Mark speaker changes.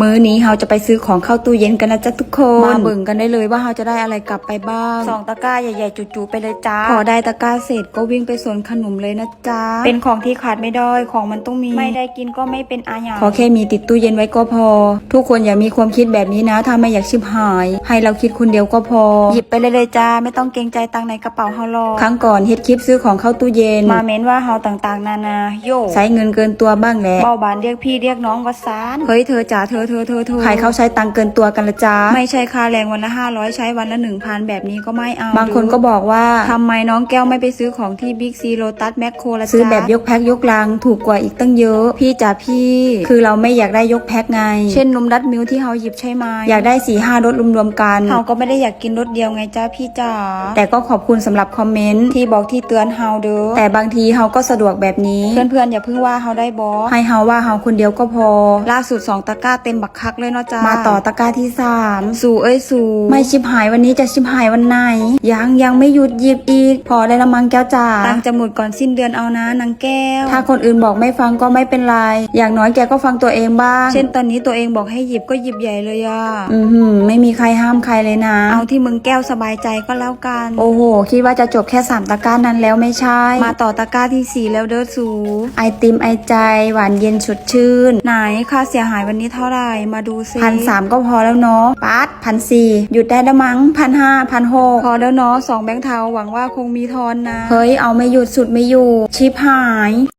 Speaker 1: มื้อนี้เราจะไปซื้อของเข้าตู้เย็นกันนะจ๊ะทุกคนมาเบิ่งกันได้เลยว่าเราจะได้อะไรกลับไปบ้าง2 ตะกร้าใหญ่ๆจุๆไปเลยจ้าพอได้ตะกร้าเสร็จก็วิ่งไปสวนขนมเลยนะจ๊ะเป็นของที่ขาดไม่ได้ของมันต้องมีไม่ได้กินก็ไม่เป็นอาญาขอแค่มีติดตู้เย็นไว้ก็พอทุกคนอย่ามีความคิดแบบนี้นะถ้าไม่อยากชิบหายให้เราคิดคนเดียวก็พอหยิบไปเลยจ้าไม่ต้องเกรงใจตังในกระเป๋าเฮาหรอกครั้งก่อนเฮ็ดคลิปซื้อของเข้าตู้เย็นมาเม้นว่าเฮาต่างๆนานาโยใช้เงินเกินตัวบ้างแหละเบาบานเรียกพี่เรียกน้องวสานเฮ้ยเธอจ๋าเธอใครเขาใช้ตังเกินตัวกันละจ้าไม่ใช่ค่าแรงวันละ500ใช้วันละ 1,000 แบบนี้ก็ไม่เอาบางคนก็บอกว่าทำไมน้องแก้วไม่ไปซื้อของที่บิ๊กซีโลตัสแมคโครละจ้าซื้อแบบยกแพ็คยกลังถูกกว่าอีกตั้งเยอะพี่จ๋าพี่คือเราไม่อยากได้ยกแพ็คไงเช่นนมดัดมิลที่เฮาหยิบใช่ไหมอยากได้ 4-5 รสรวมๆกันเฮาก็ไม่ได้อยากกินรสเดียวไงจ้าพี่จ๋าแต่ก็ขอบคุณสำหรับคอมเมนต์ที่บอกที่เตือนเฮาเด้อแต่บางทีเฮาก็สะดวกแบบนี้เพื่อนๆอย่าเพิ่งว่าเฮาได้บอให้เฮาว่าเฮาคนเดียวก็พอล่าสุด2 ตะกร้าเต็มบักคักเลยเนาะจ้ามาต่อตะกร้าที่3สู่สู่ไม่ชิบหายวันนี้จะชิบหายวันไหนยังไม่หยุดหยิบอีกพอได้ละมังแก้วจ๋าตังจะหมดก่อนสิ้นเดือนเอานะนางแก้วถ้าคนอื่นบอกไม่ฟังก็ไม่เป็นไรอย่างน้อยแกก็ฟังตัวเองบ้างเช่นตอนนี้ตัวเองบอกให้หยิบก็หยิบใหญ่เลยอะไม่มีใครห้ามใครเลยนะเอาที่มึงแก้วสบายใจก็แล้วกันโอ้โหคิดว่าจะจบแค่3 ตะกร้านั้นแล้วไม่ใช่มาต่อตะกร้าที่4แล้วเด้อสูไอติมไอใจหวานเย็นสดชื่นไหนค่าเสียหายวันนี้เท่าไหร่มาดูซิ1,300ก็พอแล้วเนาะปั๊ด1,400หยุดได้ละมั้ง1,500 1,600พอแล้วเนาะ2 แบงค์เทาหวังว่าคงมีทอนนะเฮ้ยเอาไม่หยุดสุดไม่อยู่ชิบหาย